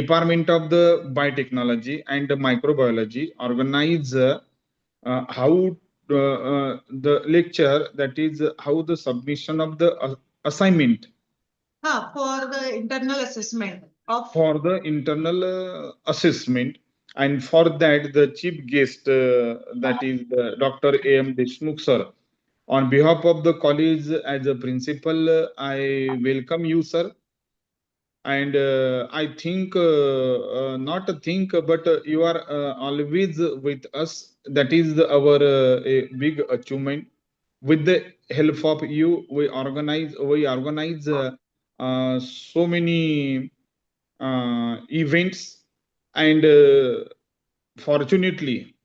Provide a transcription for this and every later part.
Department of the Biotechnology and the Microbiology organize how the lecture, that is how the submission of the assignment for the internal assessment of for the internal assessment. And for that, the chief guest, that is Dr. A.M. Deshmukh sir, on behalf of the college as a principal, I welcome you, sir. And I think, not a think, but you are always with us. That is our a big achievement. With the help of you, we organize so many events. And fortunately,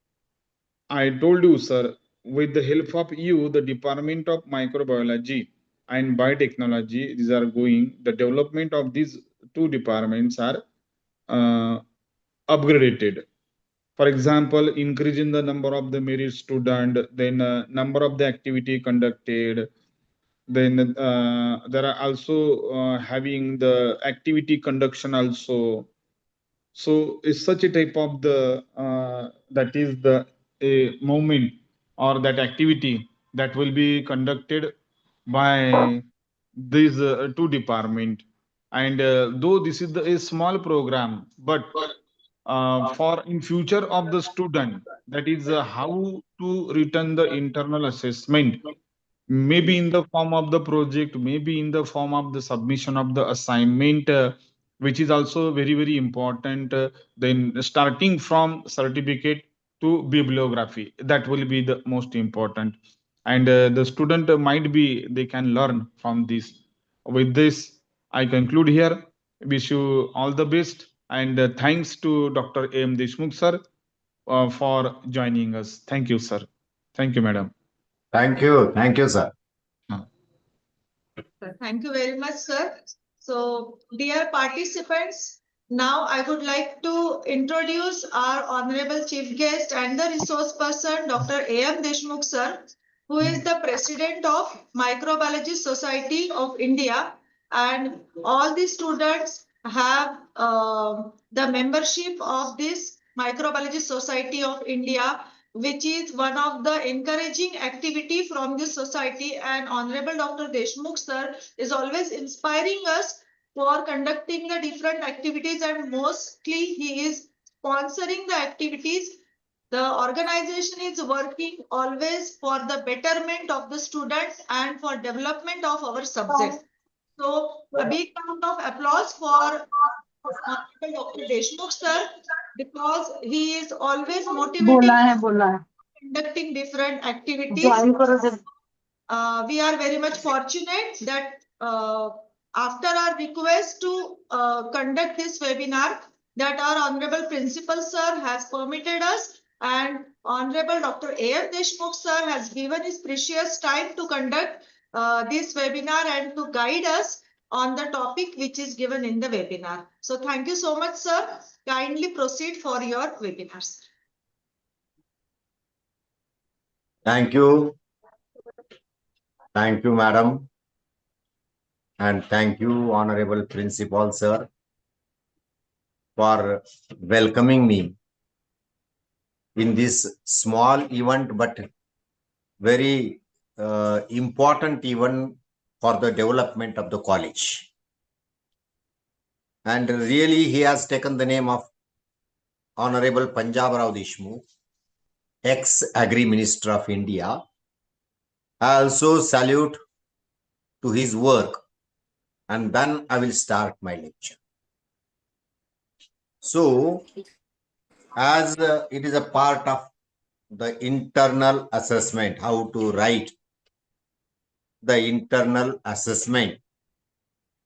I told you, sir, with the help of you, the Department of Microbiology and Biotechnology, these are going, the development of these two departments are uh, upgraded. For example, increasing the number of the merit student, then number of the activity conducted, then there are also having the activity conduction also. So it's such a type of the that is the a movement or that activity that will be conducted by these two department. And though this is a small program, but for in future of the student, that is how to return the internal assessment, maybe in the form of the project, maybe in the form of the submission of the assignment, which is also very very important. Then starting from certificate to bibliography, that will be the most important. And the student might be they can learn from this. With this, I conclude here. Wish you all the best, and thanks to Dr. A.M. Deshmukh sir for joining us. Thank you, sir. Thank you, madam. Thank you, sir. Thank you very much, sir. So, dear participants, now I would like to introduce our honorable chief guest and the resource person, Dr. A.M. Deshmukh, sir, who is the president of Microbiology Society of India, and all the students have the membership of this Microbiology Society of India, which is one of the encouraging activity from this society. And Honorable Dr. Deshmukh sir is always inspiring us for conducting the different activities, and mostly he is sponsoring the activities. The organization is working always for the betterment of the students and for development of our subject. So a big round of applause for Dr. Deshmukh sir, because he is always motivating conducting different activities. We are very much fortunate that after our request to conduct this webinar, that our Honorable Principal Sir has permitted us, and Honorable Dr. A.M. Deshmukh Sir has given his precious time to conduct this webinar and to guide us on the topic which is given in the webinar. So thank you so much, sir. Kindly proceed for your webinars. Thank you. Thank you, madam. And thank you, Honorable Principal, sir, for welcoming me in this small event, but very important event for the development of the college. And really, he has taken the name of Honorable Punjab Rao Deshmukh, ex-Agri Minister of India. I also salute to his work, and then I will start my lecture. So, as it is a part of the internal assessment, how to write the internal assessment,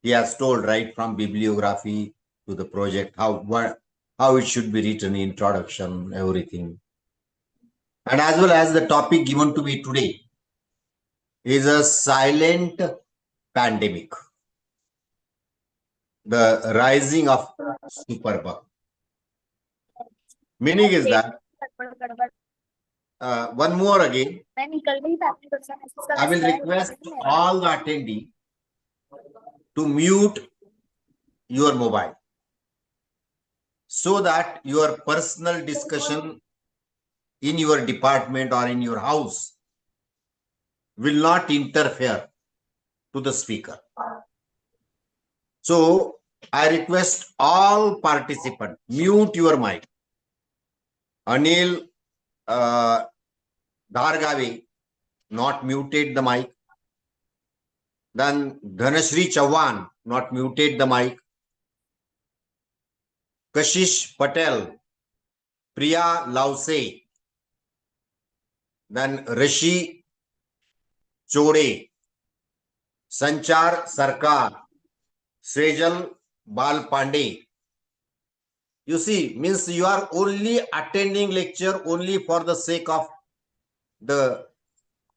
he has told right from bibliography to the project, how it should be written, introduction, everything. And as well as the topic given to me today is a silent pandemic, the rising of superbug. Meaning is that, one more again, I will request all the attendees to mute your mobile. so that your personal discussion in your department or in your house will not interfere to the speaker. So I request all participants, mute your mic. Anil Dhargave, not muted the mic. Then Dhanashri Chauhan, not muted the mic. Kashish Patel, Priya Lause, then Rishi Chode, Sanchar Sarkar, Sejal Bal Pandey. You see, means you are only attending lecture only for the sake of the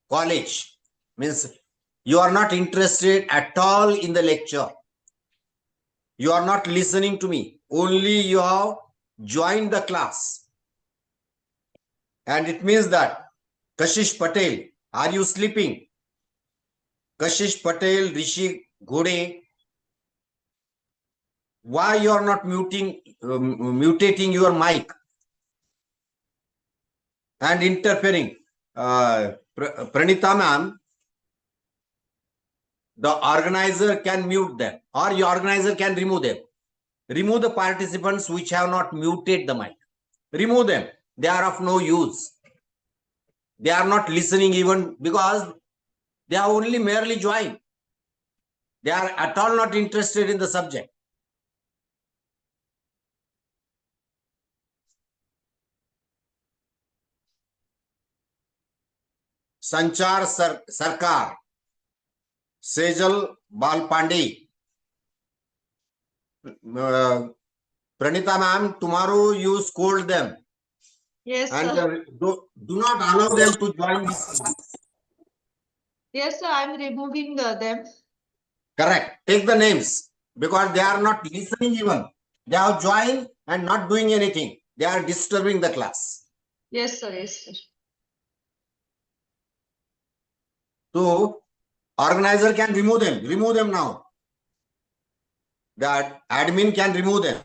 college. Means you are not interested at all in the lecture. You are not listening to me. Only you have joined the class. And it means that Kashish Patel, are you sleeping? Kashish Patel, Rishi Ghode, why you are not mutating your mic and interfering? Pranita ma'am, the organizer can mute them, or your organizer can remove them. Remove the participants which have not muted the mic. Remove them. They are of no use. They are not listening even because they are only merely joined. They are at all not interested in the subject. Sanchar Sarkar, Sejal Balpande. Pranita ma'am, tomorrow you scold them. Yes, And sir. do not allow them to join this. Yes, sir. I'm removing them. Correct. Take the names because they are not listening even. They have joined and not doing anything. They are disturbing the class. Yes, sir. Yes, sir. So organizer can remove them. Remove them now. The admin can remove them.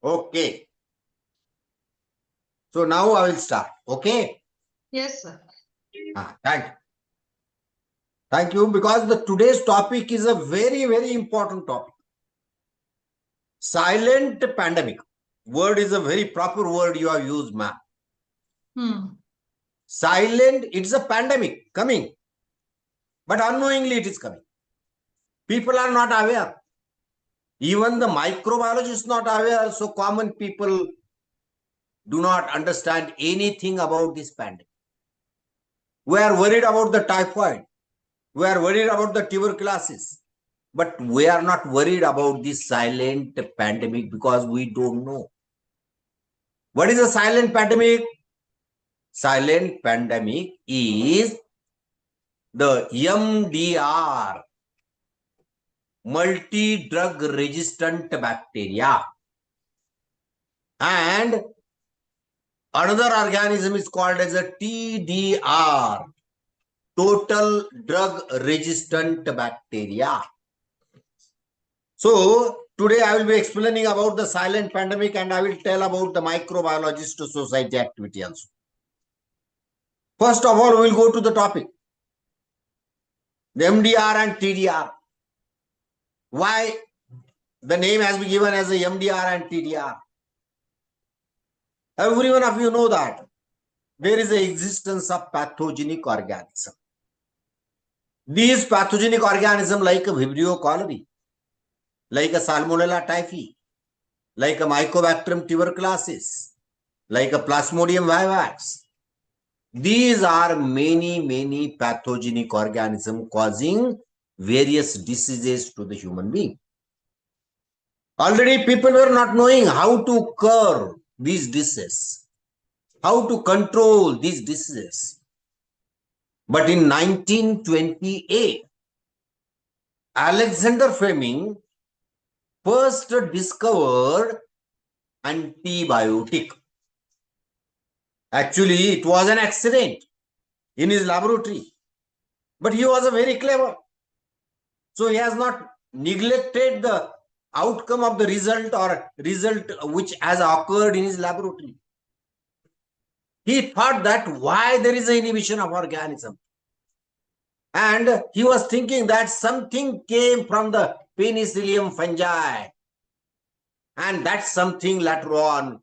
Okay. So now I will start. Okay. Yes, sir. Thank you. Thank you, because the today's topic is a very, very important topic. Silent pandemic. Word is a very proper word you have used, ma'am. Silent, it's a pandemic coming. But unknowingly it is coming. People are not aware. Even the microbiologist is not aware. So common people do not understand anything about this pandemic. We are worried about the typhoid. We are worried about the tuberculosis. But we are not worried about this silent pandemic because we don't know. What is a silent pandemic? Silent pandemic is the MDR, multi-drug resistant bacteria. And another organism is called as a TDR, total drug resistant bacteria. So today I will be explaining about the silent pandemic and I will tell about the microbiologist society activity also. First of all, we will go to the topic. The MDR and TDR. Why the name has been given as a MDR and TDR? Every one of you know that there is the existence of pathogenic organism. These pathogenic organisms like a Vibrio cholerae, like a Salmonella typhi, like a Mycobacterium tuberculosis, like a Plasmodium vivax. These are many pathogenic organisms causing various diseases to the human being. Already people were not knowing how to cure these diseases, how to control these diseases. But in 1928, Alexander Fleming first discovered antibiotic. Actually, it was an accident in his laboratory. But he was a very clever. So he has not neglected the outcome of the result or result which has occurred in his laboratory. He thought that why there is an inhibition of organism. And he was thinking that something came from the penicillium fungi. And that something later on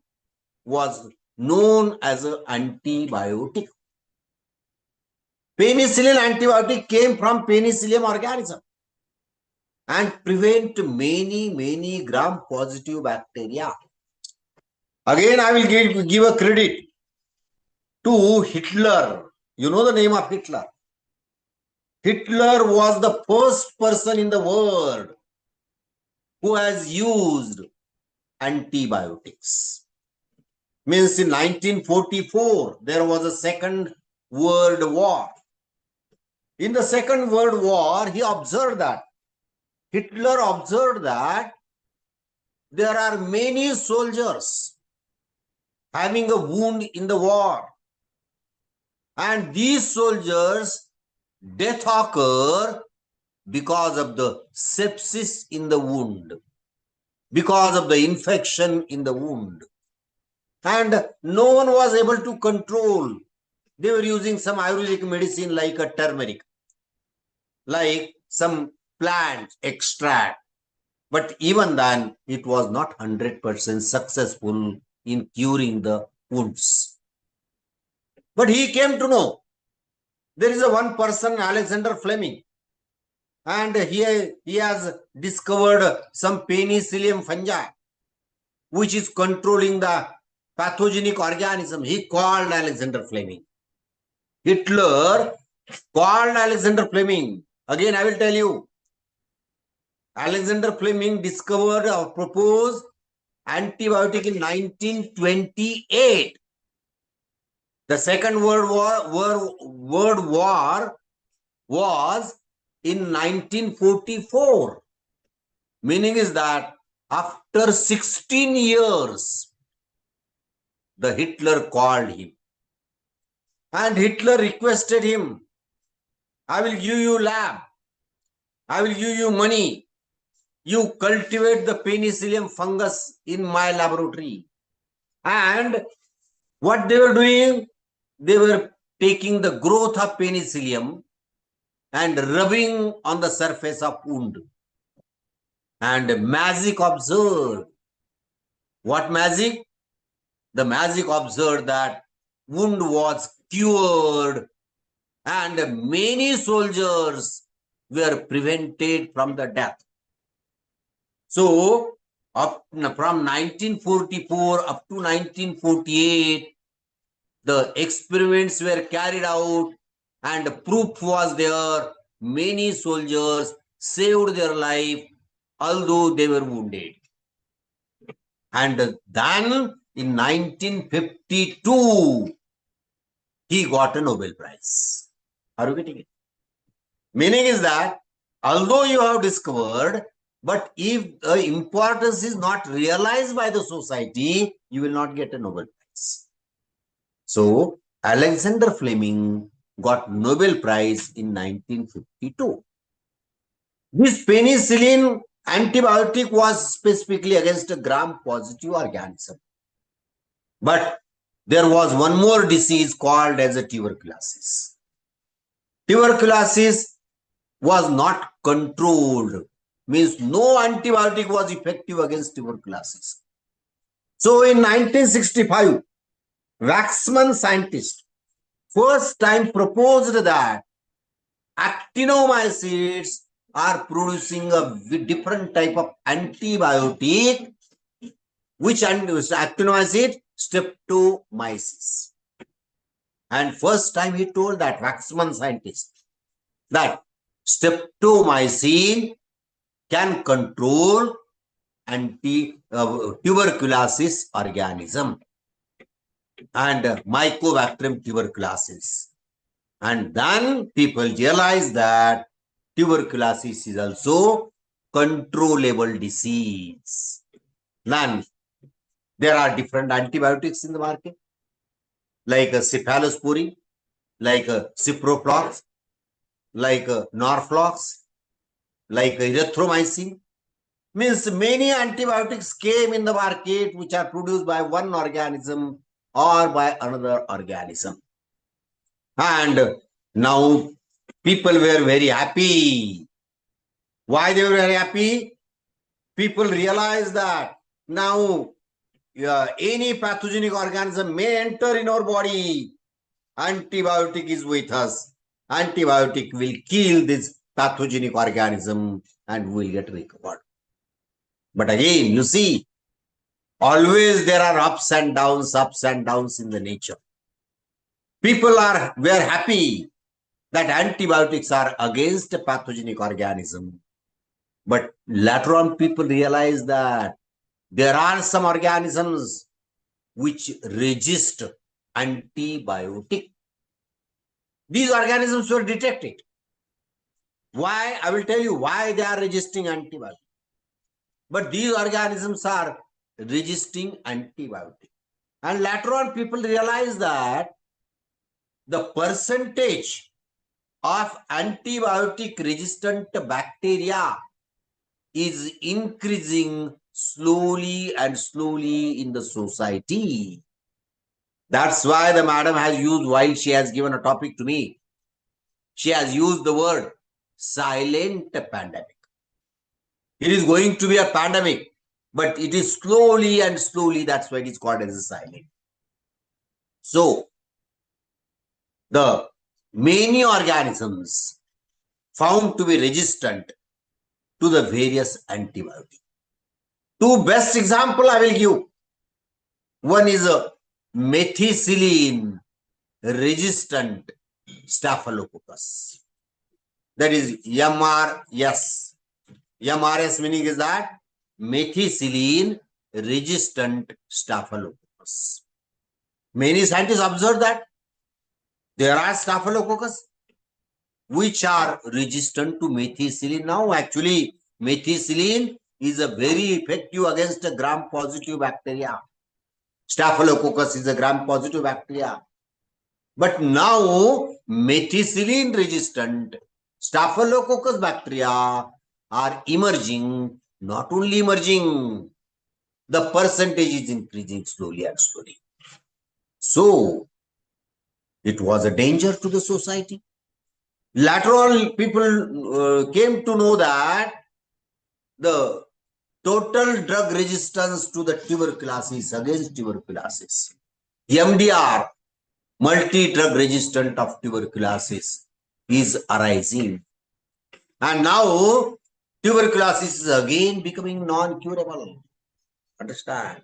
was known as an antibiotic. Penicillin antibiotic came from penicillium organism and prevent many gram-positive bacteria. Again, I will give a credit to Hitler. You know the name of Hitler. Hitler was the first person in the world who has used antibiotics. Means in 1944, there was a Second World War. In the Second World War, Hitler observed that there are many soldiers having a wound in the war. And these soldiers, death occur because of the sepsis in the wound, because of the infection in the wound. And no one was able to control. They were using some Ayurvedic medicine like a turmeric, like some plant extract. But even then, it was not 100% successful in curing the wounds. But he came to know there is a one person, Alexander Fleming, and he has discovered some penicillium fungi, which is controlling the pathogenic organism. He called Alexander Fleming. Hitler called Alexander Fleming. Again, I will tell you, Alexander Fleming discovered or proposed antibiotic in 1928. The Second World War was in 1944. Meaning is that after 16 years, the Hitler called him. And Hitler requested him, I will give you lab. I will give you money. You cultivate the penicillium fungus in my laboratory. And what they were doing, they were taking the growth of penicillium and rubbing on the surface of wound. And magic observed. What magic? The magic observed that wound was cured and many soldiers were prevented from the death. So, from 1944 up to 1948, the experiments were carried out and proof was there. Many soldiers saved their life, although they were wounded. And then in 1952, he got a Nobel Prize. Are you getting it? Meaning is that although you have discovered, but if the importance is not realized by the society, you will not get a Nobel Prize. So Alexander Fleming got Nobel Prize in 1952. This penicillin antibiotic was specifically against a gram-positive organism. But there was one more disease called as a tuberculosis. Tuberculosis was not controlled, means no antibiotic was effective against tuberculosis. So in 1965, Waxman scientist first time proposed that actinomycetes are producing a different type of antibiotic, which actinomycete? Streptomyces. And first time he told that Waxman scientist that streptomycin can control tuberculosis organism and Mycobacterium tuberculosis. And then people realize that tuberculosis is also controllable disease. Then there are different antibiotics in the market, like a cephalosporin, like a ciproflox, like Norflox, like erythromycin. Means many antibiotics came in the market which are produced by one organism or by another organism. And now people were very happy. Why they were very happy? People realized that now any pathogenic organism may enter in our body. Antibiotic is with us. Antibiotic will kill this pathogenic organism and will get recovered. But again, you see, always there are ups and downs in the nature. People were happy that antibiotics are against a pathogenic organism. But later on, people realize that there are some organisms which resist antibiotic. These organisms were detected. Why? I will tell you why they are resisting antibiotic. But these organisms are resisting antibiotic. And later on, people realize that the percentage of antibiotic resistant bacteria is increasing slowly in the society. That's why the madam has used, while she has given a topic to me, she has used the word silent pandemic. It is going to be a pandemic, but it is slowly, that's why it is called as a silent. So, the many organisms found to be resistant to the various antibiotics. Two best example I will give. One is a methicillin resistant staphylococcus. That is MRS. MRS meaning is that methicillin resistant staphylococcus. Many scientists observed that there are staphylococcus which are resistant to methicillin. Now, actually, methicillin is a very effective against a gram-positive bacteria. Staphylococcus is a gram-positive bacteria. But now, methicillin-resistant staphylococcus bacteria are emerging. Not only emerging, the percentage is increasing slowly. So, it was a danger to the society. Later on, people came to know that the total drug resistance to the tuberculosis, against tuberculosis, MDR, multi-drug resistant of tuberculosis, is arising. And now, tuberculosis is again becoming non-curable. Understand?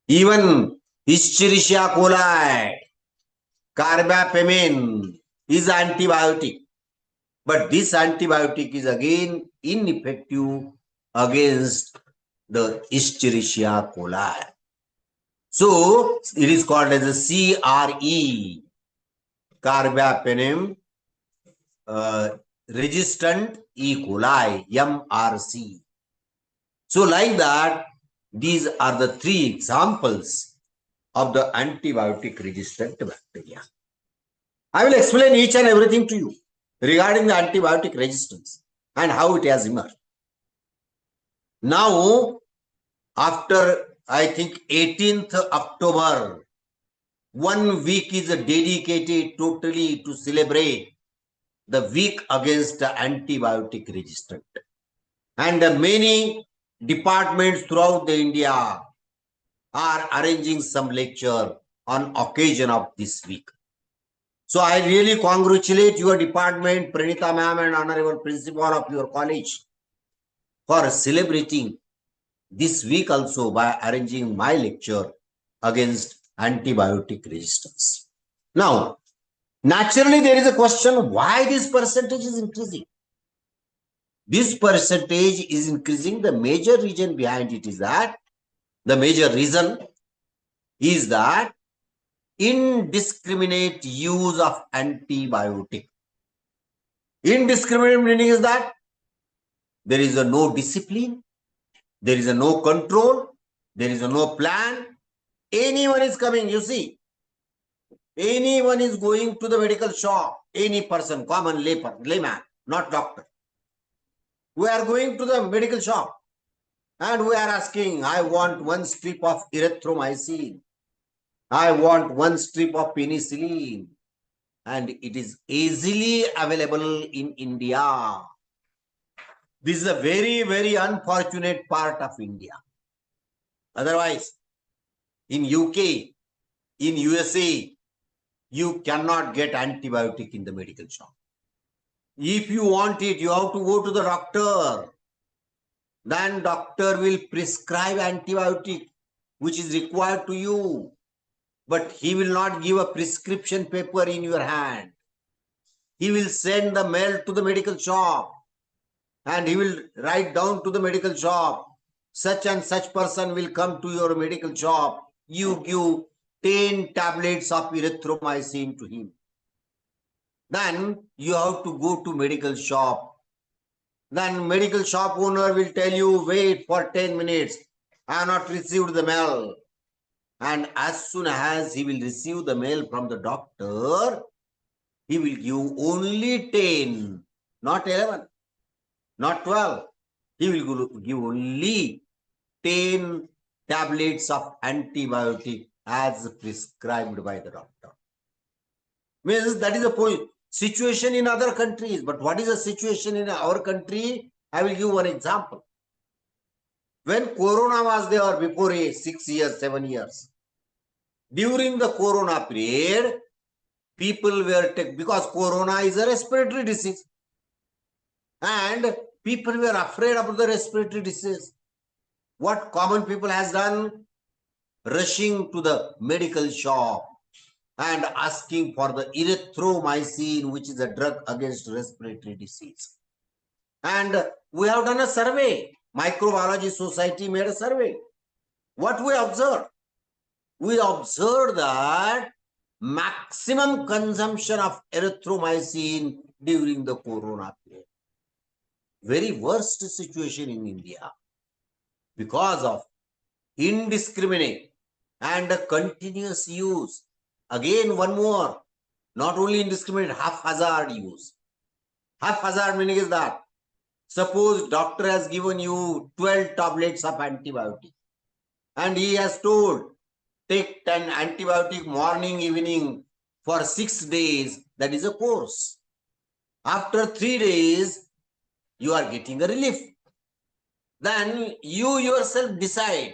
Even Escherichia coli, carbapenem is antibiotic. But this antibiotic is again ineffective against the Escherichia coli. So, it is called as a CRE, carbapenem resistant E. coli, MRC. So, like that, these are the three examples of the antibiotic resistant bacteria. I will explain each and everything to you regarding the antibiotic resistance and how it has emerged. Now, after I think 18th October, 1 week is dedicated totally to celebrate the week against antibiotic resistant. And many departments throughout the India are arranging some lecture on occasion of this week. So I really congratulate your department, Pranita ma'am and honorable principal of your college for celebrating this week also by arranging my lecture against antibiotic resistance. Now, naturally there is a question why this percentage is increasing. This percentage is increasing. The major reason behind it is that indiscriminate use of antibiotic. Indiscriminate meaning is that there is no discipline, there is no control, there is no plan. Anyone is coming, you see. Anyone is going to the medical shop. any person, common layman, not doctor. We are going to the medical shop and we are asking, I want 1 strip of erythromycin. I want 1 strip of penicillin. And it is easily available in India. This is a very, very unfortunate part of India. Otherwise, in UK, in USA, you cannot get antibiotic in the medical shop. If you want it, you have to go to the doctor. Then doctor will prescribe antibiotic, which is required to you. But he will not give a prescription paper in your hand. He will send the mail to the medical shop and he will write down to the medical shop, such and such person will come to your medical shop. You give 10 tablets of erythromycin to him. Then you have to go to medical shop. Then medical shop owner will tell you, wait for 10 minutes. I have not received the mail. And as soon as he will receive the mail from the doctor, he will give only 10, not 11, not 12. He will give only 10 tablets of antibiotic as prescribed by the doctor. Means that is a situation in other countries. But what is the situation in our country? I will give one example. When Corona was there before 6 years, 7 years, during the Corona period, people were because Corona is a respiratory disease. And people were afraid of the respiratory disease. What common people has done? Rushing to the medical shop and asking for the erythromycin, which is a drug against respiratory disease. And we have done a survey. Microbiology Society made a survey. What we observed? We observed that maximum consumption of erythromycin during the Corona period. Very worst situation in India because of indiscriminate and continuous use. Again, one more, not only indiscriminate, haphazard use. Haphazard meaning is that, suppose doctor has given you 12 tablets of antibiotic and he has told, take 10 antibiotic morning, evening for 6 days, that is a course. After 3 days, you are getting a relief. Then you yourself decide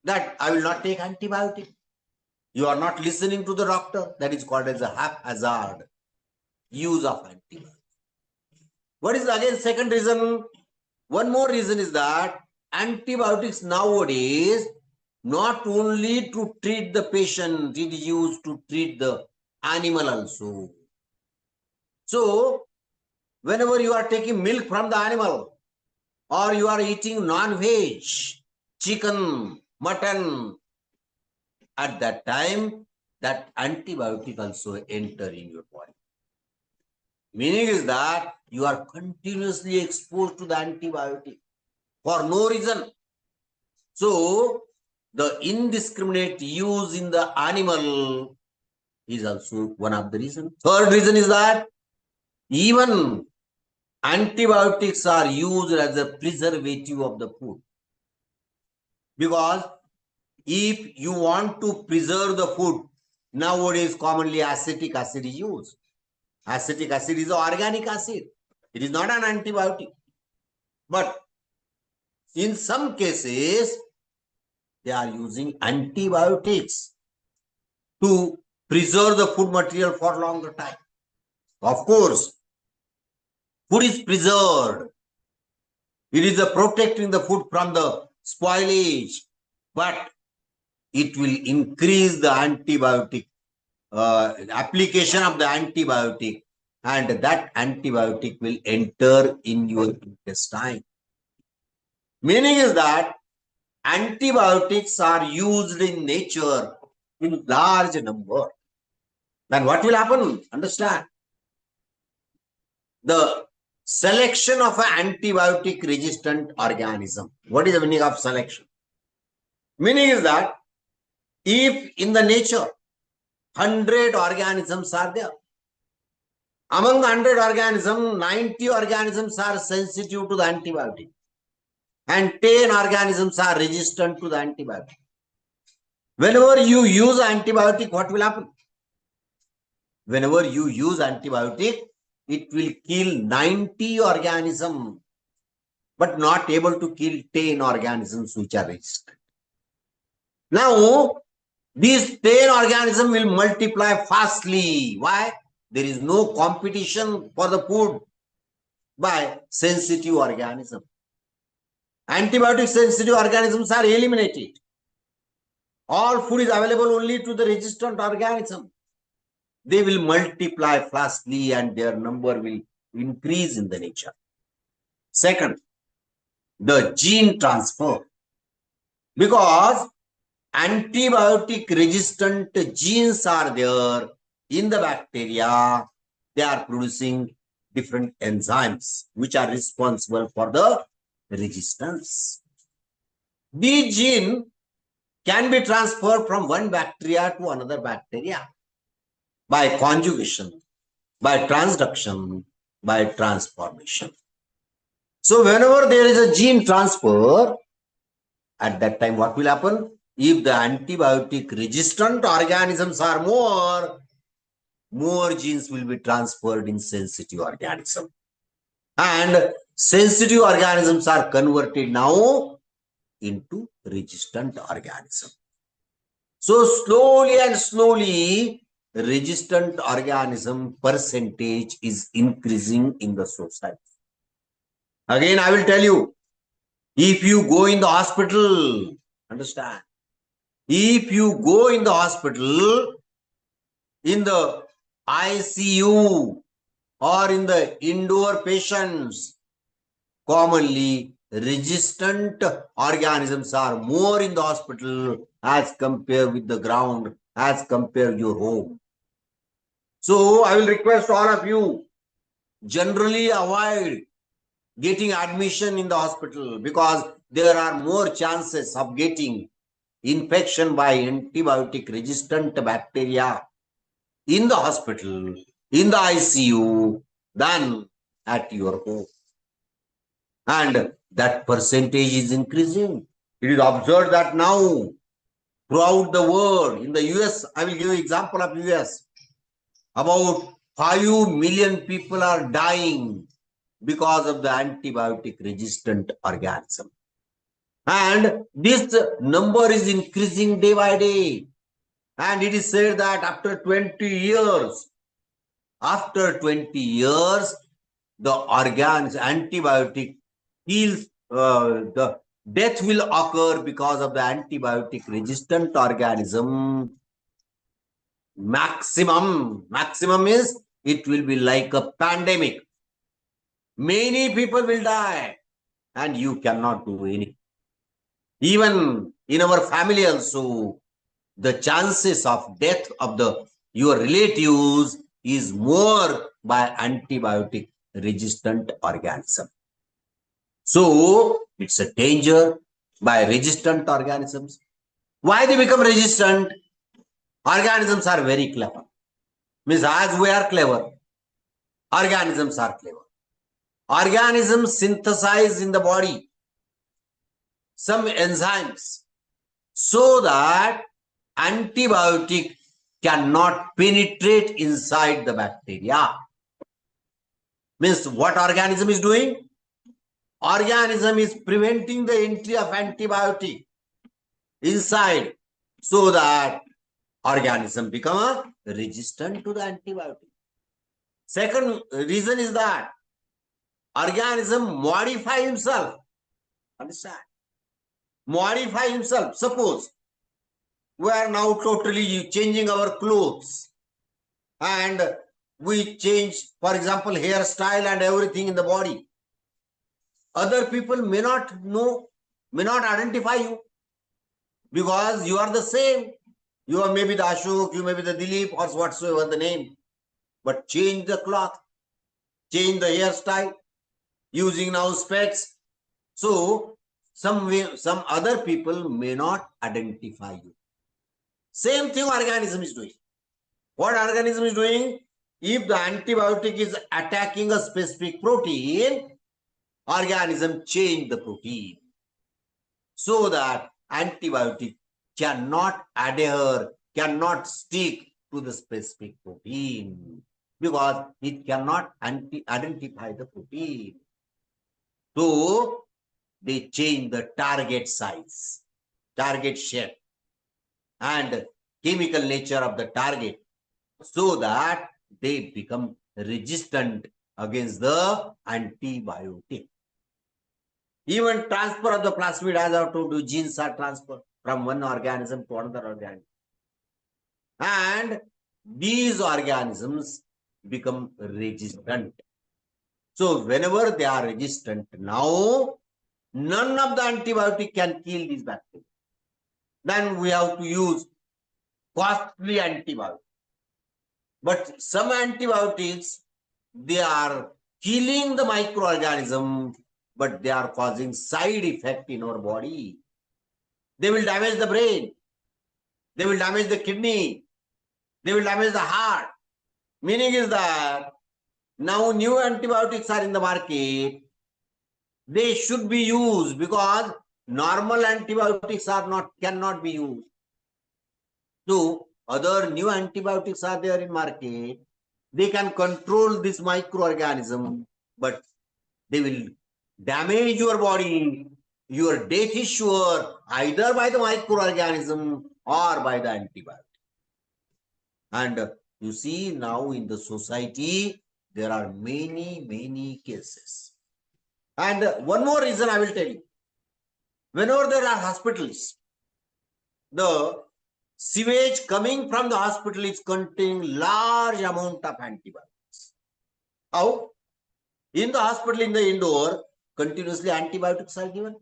that I will not take antibiotic. You are not listening to the doctor. That is called as a haphazard use of antibiotic. What is again second reason? One more reason is that antibiotics nowadays not only to treat the patient, it is used to treat the animal also. So, whenever you are taking milk from the animal or you are eating non-veg, chicken, mutton, at that time, that antibiotic also enter in your body. Meaning is that you are continuously exposed to the antibiotic for no reason. So, the indiscriminate use in the animal is also one of the reasons. Third reason is that even antibiotics are used as a preservative of the food. Because if you want to preserve the food, nowadays commonly acetic acid is used. Acetic acid is an organic acid. It is not an antibiotic. But in some cases, they are using antibiotics to preserve the food material for longer time. Of course, food is preserved. It is protecting the food from the spoilage, but it will increase the antibiotic application of the antibiotic, and that antibiotic will enter in your intestine. Meaning is that antibiotics are used in nature in large number. Then what will happen? Understand? The selection of an antibiotic resistant organism. What is the meaning of selection? Meaning is that if in the nature 100 organisms are there, Among 100 organisms, 90 organisms are sensitive to the antibiotic and 10 organisms are resistant to the antibiotic. Whenever you use antibiotic, what will happen? Whenever you use antibiotic, it will kill 90 organisms, but not able to kill 10 organisms which are resistant. Now, these 10 organisms will multiply fastly. Why? There is no competition for the food by sensitive organisms. Antibiotic sensitive organisms are eliminated. All food is available only to the resistant organism. They will multiply fastly and their number will increase in the nature. Second, the gene transfer. Because antibiotic resistant genes are there in the bacteria, they are producing different enzymes which are responsible for the resistance. These genes can be transferred from one bacteria to another bacteria by conjugation, by transduction, by transformation. So whenever there is a gene transfer, at that time what will happen? If the antibiotic resistant organisms are more genes will be transferred in sensitive organisms. And sensitive organisms are converted now into resistant organisms. So slowly and slowly, resistant organism percentage is increasing in the society. Again, I will tell you, if you go in the hospital, understand, if you go in the hospital, in the ICU or in the indoor patients, commonly resistant organisms are more in the hospital as compared with the ground, as compared your home. So I will request all of you, generally avoid getting admission in the hospital because there are more chances of getting infection by antibiotic resistant bacteria in the hospital, in the ICU, than at your home. And that percentage is increasing. It is observed that now throughout the world, in the US, I will give you an example of US, about 5 million people are dying because of the antibiotic resistant organism. And this number is increasing day by day. And it is said that after 20 years, the organs, antibiotic kills, the death will occur because of the antibiotic resistant organism. Maximum is it will be like a pandemic. Many people will die and you cannot do anything. Even in our family also, the chances of death of your relatives is more by antibiotic resistant organism. So it's a danger by resistant organisms. Why they become resistant? Organisms are very clever. Means as we are clever, organisms are clever. Organisms synthesize in the body some enzymes so that antibiotic cannot penetrate inside the bacteria. Means what organism is doing? Organism is preventing the entry of antibiotic inside so that organism become resistant to the antibiotic. Second reason is that organism modify himself. Understand? Modify himself. Suppose we are now totally changing our clothes and we change, for example, hairstyle and everything in the body. Other people may not know, may not identify you because you are the same. You are maybe the Ashok, you may be the Dilip or whatsoever the name. But change the cloth, change the hairstyle, using now specs. So some other people may not identify you. Same thing organism is doing. What organism is doing? if the antibiotic is attacking a specific protein, organism change the protein so that antibiotic cannot adhere, cannot stick to the specific protein because it cannot identify the protein. So they change the target size, target shape, and chemical nature of the target so that they become resistant against the antibiotic. Even transfer of the plasmid, as I told you, genes are transferred from one organism to another organism. And these organisms become resistant. So whenever they are resistant, now none of the antibiotic can kill these bacteria. Then we have to use costly antibiotics. But some antibiotics, they are killing the microorganism, but they are causing side effect in our body. They will damage the brain. They will damage the kidney. They will damage the heart. Meaning is that now new antibiotics are in the market. They should be used because normal antibiotics cannot be used. So other new antibiotics are there in market. They can control this microorganism, but they will damage your body. Your death is sure either by the microorganism or by the antibiotic. And you see now in the society, there are many cases. And one more reason I will tell you. Whenever there are hospitals, the sewage coming from the hospital is containing large amount of antibiotics. How? In the hospital, in the indoor, continuously antibiotics are given.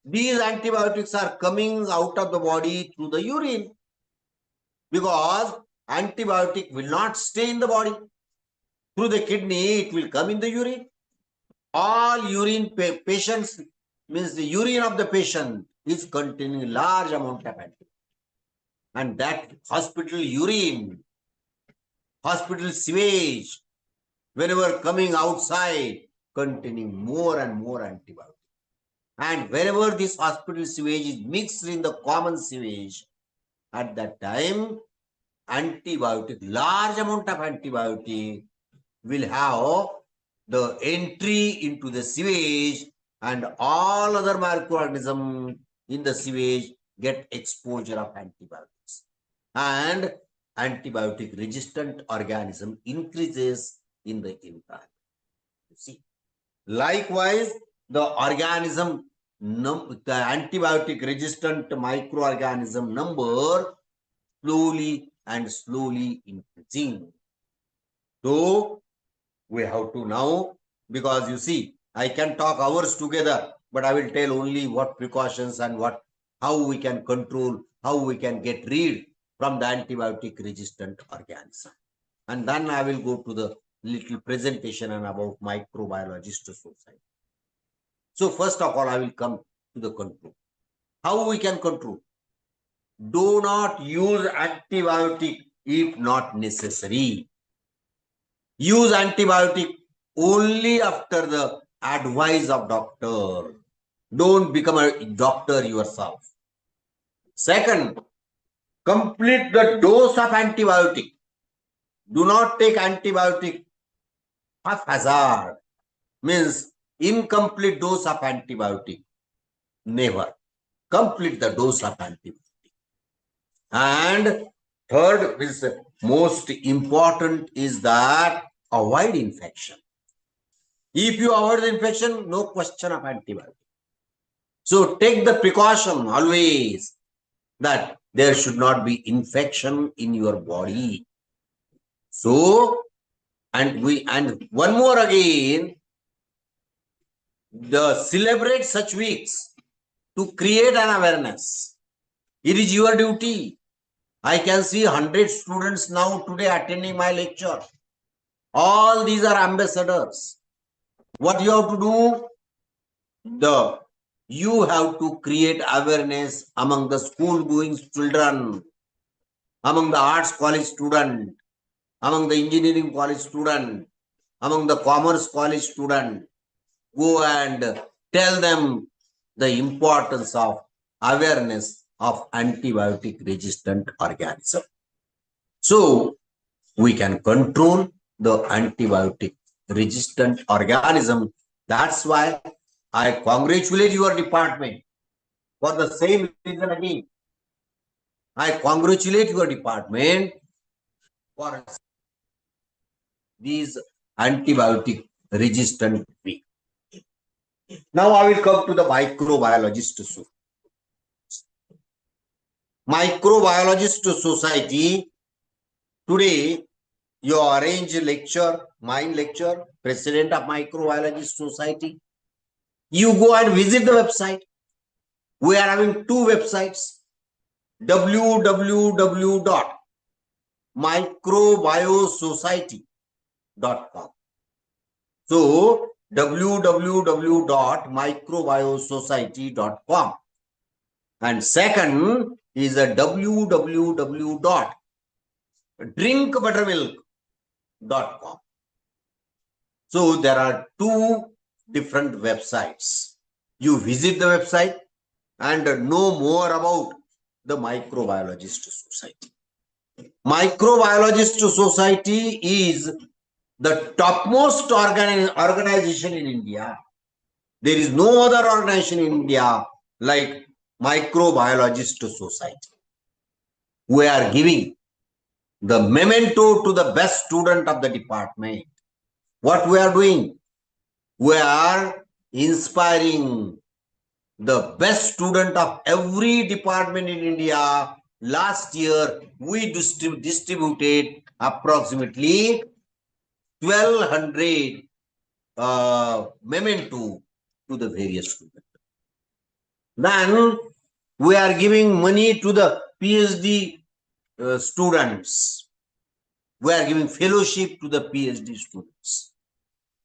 These antibiotics are coming out of the body through the urine because antibiotic will not stay in the body. Through the kidney, it will come in the urine. All urine patients, means the urine of the patient is containing large amount of antibiotics. And that hospital urine, hospital sewage, whenever coming outside, containing more and more antibiotics. And whenever this hospital sewage is mixed in the common sewage, at that time, antibiotic, large amount of antibiotic will have the entry into the sewage, and all other microorganisms in the sewage get exposure of antibiotics. And antibiotic resistant organism increases in the environment. You see, likewise, the organism, the antibiotic resistant microorganism number slowly increasing. So we have to now, because you see, I can talk hours together, but I will tell only what precautions and how we can control, how we can get rid from the antibiotic resistant organism. And then I will go to the little presentation and about microbiologist society. So first of all, I will come to the control. How we can control? Do not use antibiotic if not necessary. Use antibiotic only after the advice of doctor. Don't become a doctor yourself. Second, complete the dose of antibiotic. Do not take antibiotic haphazard. Means incomplete dose of antibiotic. Never. Complete the dose of antibiotic. And third is most important is that avoid infection. If you avoid the infection, no question of antibiotic. So take the precaution always that there should not be infection in your body. So, and one more again, celebrate such weeks to create an awareness. It is your duty. I can see 100 students now today attending my lecture. All these are ambassadors. What you have to do? You have to create awareness among the school-going children, among the arts college students, among the engineering college student, among the commerce college student. Go and tell them the importance of awareness of antibiotic resistant organism. So we can control the antibiotic resistant organism. That's why I congratulate your department for the same reason again. I congratulate your department for these antibiotic resistant tree. Now I will come to the microbiologist. Microbiologist society. Today you arrange a lecture, mine lecture, president of microbiologist society. You go and visit the website. We are having two websites, www.microbiosociety.com. So www.microbiosociety.com. And second is a www.drinkbuttermilk.com. So there are two different websites. You visit the website and know more about the microbiologist society. Microbiologist society is the topmost organization in India. There is no other organization in India like microbiologist society. We are giving the memento to the best student of the department. What we are doing? We are inspiring the best student of every department in India. Last year, we distributed approximately 1,200 memento to the various students. Then we are giving money to the PhD students. We are giving fellowship to the PhD students.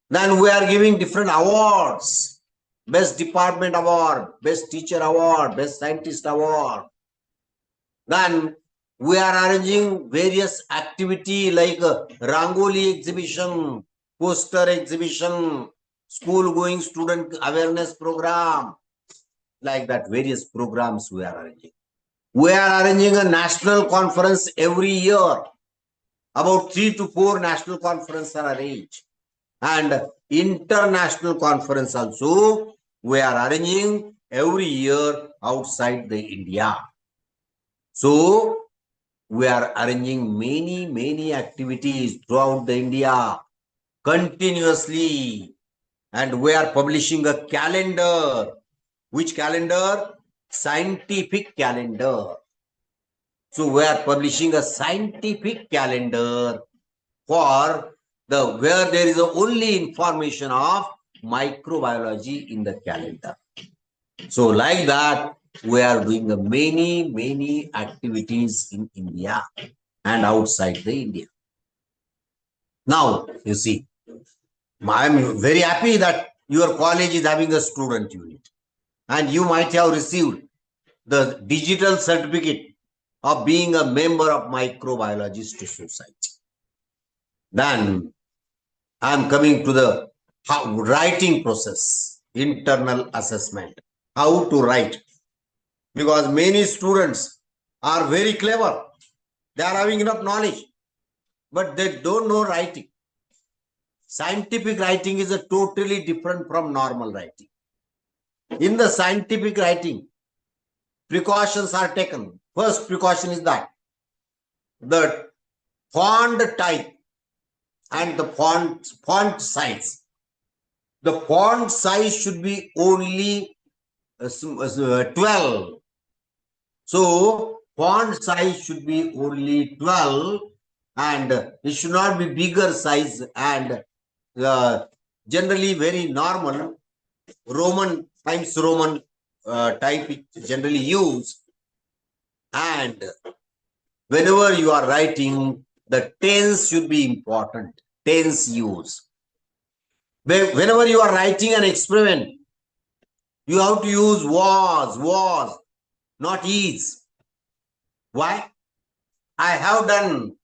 Then we are giving different awards. Best department award, best teacher award, best scientist award. Then we are arranging various activity like Rangoli exhibition, poster exhibition, school going student awareness program, like that various programs we are arranging. We are arranging a national conference every year. About 3 to 4 national conferences are arranged. And international conference also we are arranging every year outside the India. So we are arranging many activities throughout the India continuously, and we are publishing a calendar. Which calendar? Scientific calendar. So we are publishing a scientific calendar for where there is only information of microbiology in the calendar. So like that, we are doing many activities in India and outside the India. Now, you see, I am very happy that your college is having a student unit, and you might have received the digital certificate of being a member of microbiologist society. Then I am coming to the writing process, internal assessment, how to write. Because many students are very clever. They are having enough knowledge, but they don't know writing. Scientific writing is a totally different from normal writing. In the scientific writing, precautions are taken. First precaution is that the font type and the font size. The font size should be only 12. So font size should be only 12, and it should not be bigger size, and generally very normal Roman Times Roman type is generally used. And whenever you are writing, the tense should be important. Tense use. Whenever you are writing an experiment, you have to use was, not is. Why? I have done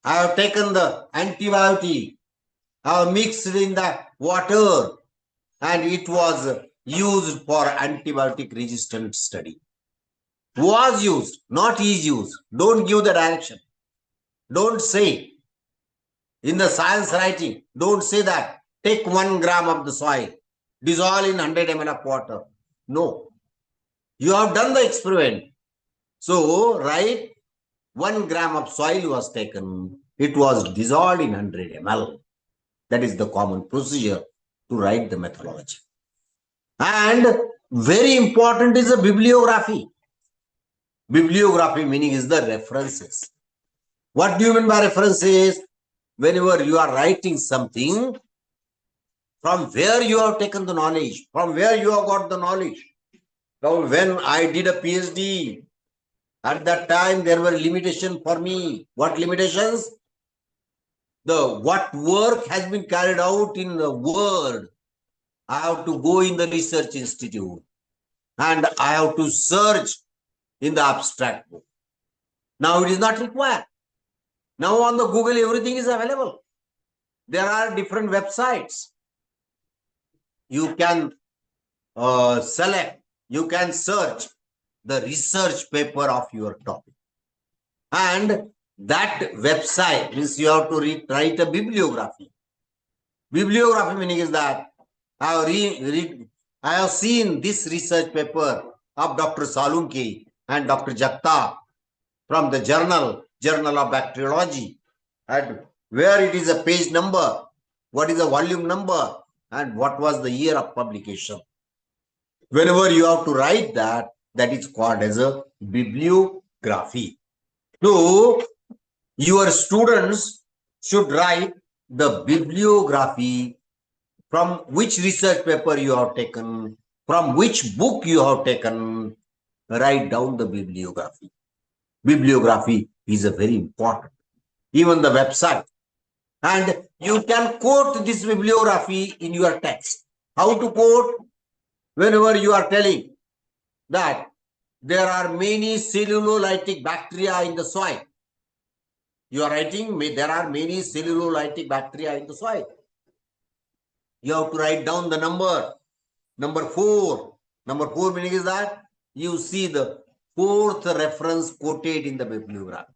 I have taken the antibiotic, I have mixed in the water, and it was used for antibiotic resistant study. Was used, not is used. Don't give the direction. Don't say in the science writing, don't say that take 1 gram of the soil, dissolve in 100 ml of water. No, you have done the experiment. So, right, 1 gram of soil was taken, it was dissolved in 100 ml. That is the common procedure to write the methodology. And very important is the bibliography. Bibliography meaning is the references. What do you mean by references? Whenever you are writing something, from where you have taken the knowledge, from where you have got the knowledge. Now, when I did a PhD, at that time there were limitations for me. What limitations? What work has been carried out in the world, I have to go in the research institute and I have to search in the abstract book. Now it is not required. Now on the Google, everything is available. There are different websites. You can select, you can search the research paper of your topic. And that website means you have to write a bibliography. Bibliography meaning is that I have seen this research paper of Dr. Salunki and Dr. Jagtap from the Journal of Bacteriology, and where it is a page number, what is the volume number, and what was the year of publication. Whenever you have to write that, that is called as a bibliography. So, your students should write the bibliography from which research paper you have taken, from which book you have taken, write down the bibliography. Bibliography is a very important. Even the website. And you can quote this bibliography in your text. How to quote? Whenever you are telling that there are many cellulolytic bacteria in the soil. You are writing, there are many cellulolytic bacteria in the soil. You have to write down the number. Number 4. Number 4 meaning is that you see the 4th reference quoted in the bibliography.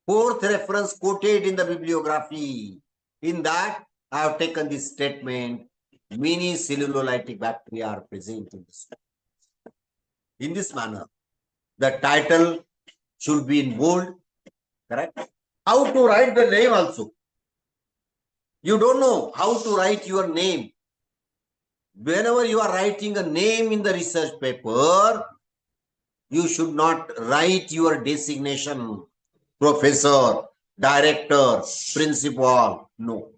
4th reference quoted in the bibliography. In that, I have taken this statement, many cellulolytic bacteria are present in the soil. In this manner, the title should be in bold, correct? How to write the name also. You don't know how to write your name. Whenever you are writing a name in the research paper, you should not write your designation, professor, director, principal. No.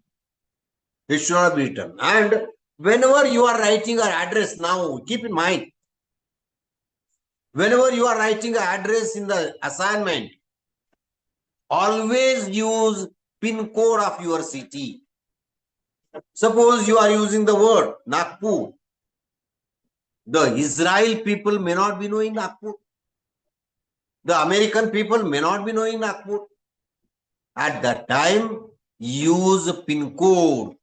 It should not be written. And whenever you are writing an address now, keep in mind, whenever you are writing an address in the assignment, always use PIN code of your city. Suppose you are using the word Nagpur. The Israel people may not be knowing Nagpur. The American people may not be knowing Nagpur. At that time, use PIN code.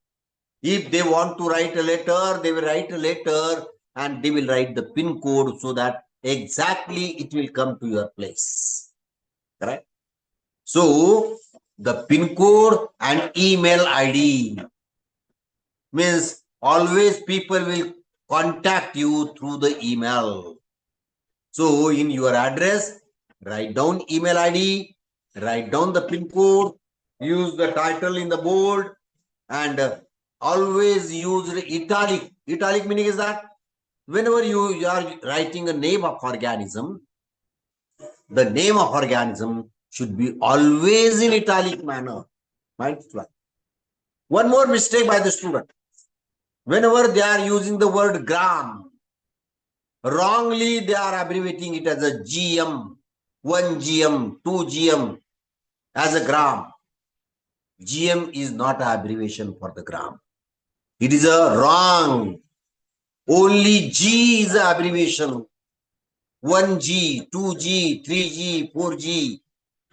If they want to write a letter, they will write a letter and they will write the PIN code so that exactly it will come to your place. Correct? So, the PIN code and email ID means always people will contact you through the email. So, in your address, write down email ID, write down the PIN code, use the title in the bold, and always use italic. Italic meaning is that whenever you are writing a name of organism, the name of organism should be always in italic manner. One more mistake by the student. Whenever they are using the word gram, wrongly they are abbreviating it as a GM, 1 GM, 2 GM as a gram. GM is not an abbreviation for the gram. It is a wrong. Only G is an abbreviation. 1G, 2G, 3G, 4G,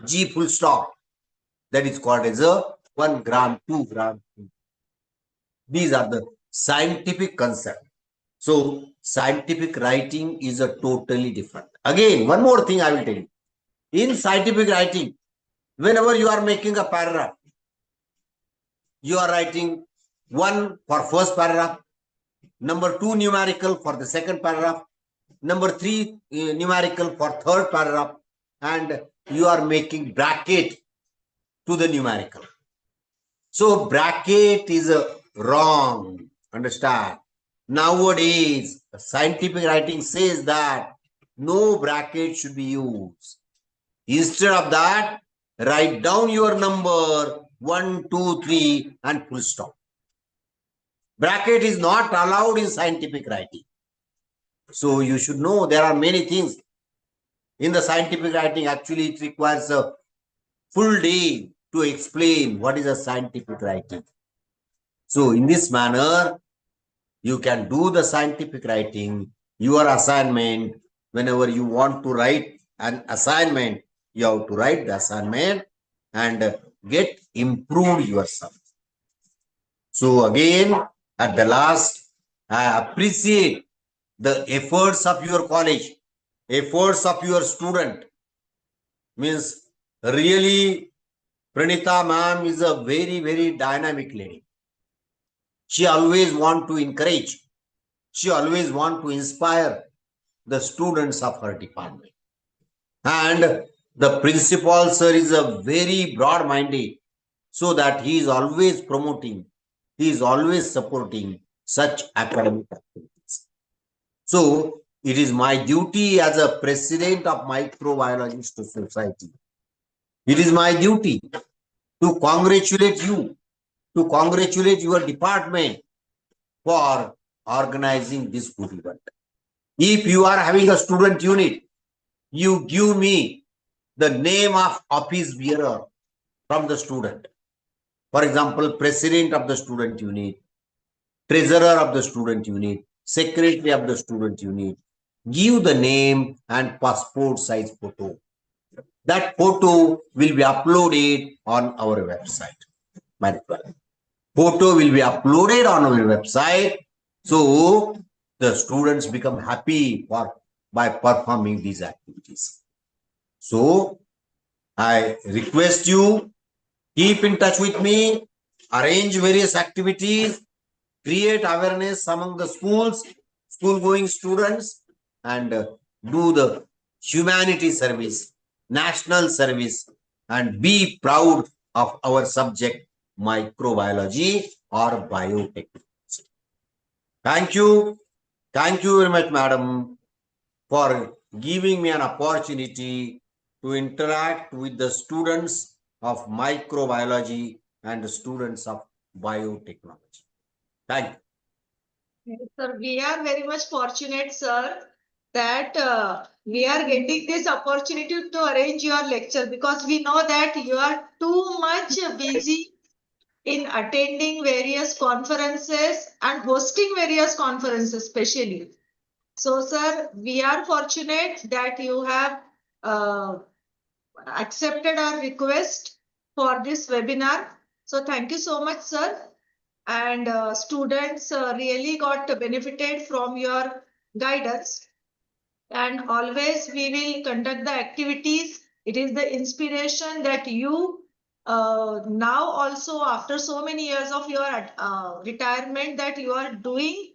G full stop. That is called as a 1 gram, 2 gram. These are the scientific concept. So scientific writing is a totally different. Again, one more thing I will tell you. In scientific writing, whenever you are making a paragraph, you are writing 1 for first paragraph, number 2 numerical for the second paragraph, number 3 numerical for third paragraph, and you are making bracket to the numerical. So bracket is wrong. Understand? Nowadays, scientific writing says that no bracket should be used. Instead of that, write down your number 1, 2, 3 and full stop. Bracket is not allowed in scientific writing. So you should know there are many things in the scientific writing. Actually, it requires a full day to explain what is a scientific writing. So in this manner, you can do the scientific writing, your assignment. Whenever you want to write an assignment, you have to write the assignment and get improved yourself. So again, at the last, I appreciate the efforts of your college, efforts of your student. Means really, Pranita ma'am is a very, very dynamic lady. She always want to encourage. She always want to inspire the students of her department. And the principal sir is a very broad-minded, so that he is always promoting, he is always supporting such academic activities. So it is my duty as a president of Microbiologist Society. It is my duty to congratulate you, to congratulate your department for organizing this good event. If you are having a student unit, you give me the name of office bearer from the student. For example, president of the student unit, treasurer of the student unit, secretary of the student unit. Give the name and passport size photo. That photo will be uploaded on our website. Photo will be uploaded on our website. So the students become happy by performing these activities. So I request you, keep in touch with me, arrange various activities, create awareness among the schools, school-going students, and do the humanity service, national service, and be proud of our subject, microbiology or biotechnology. Thank you. Thank you very much, madam, for giving me an opportunity to interact with the students of microbiology and the students of biotechnology. Thank you. Yes, sir, we are very much fortunate, sir, that we are getting this opportunity to arrange your lecture, because we know that you are too much busy in attending various conferences and hosting various conferences, especially. So, sir, we are fortunate that you have accepted our request for this webinar. So, thank you so much, sir. And students really got benefited from your guidance. And always we will conduct the activities. It is the inspiration that you now also, after so many years of your retirement, that you are doing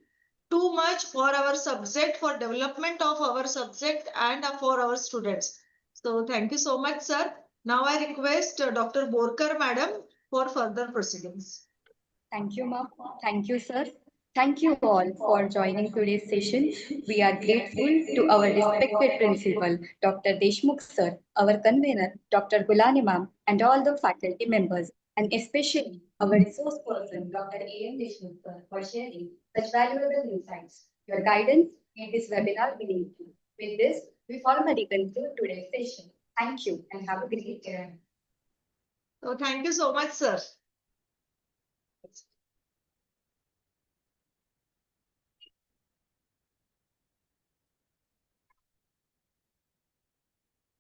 too much for our subject, for development of our subject and for our students. So thank you so much, sir. Now I request Dr. Borkar madam for further proceedings. Thank you, ma'am. Thank you, sir. Thank you all for joining today's session. We are grateful to our respected principal, Dr. Deshmukh sir, our convener, Dr. Gulani ma'am, and all the faculty members, and especially our resource person, Dr. A.M. Deshmukh sir, for sharing such valuable insights. Your guidance made this webinar meaningful. With this, we formally conclude today's session. Thank you and have a great day. So thank you so much, sir.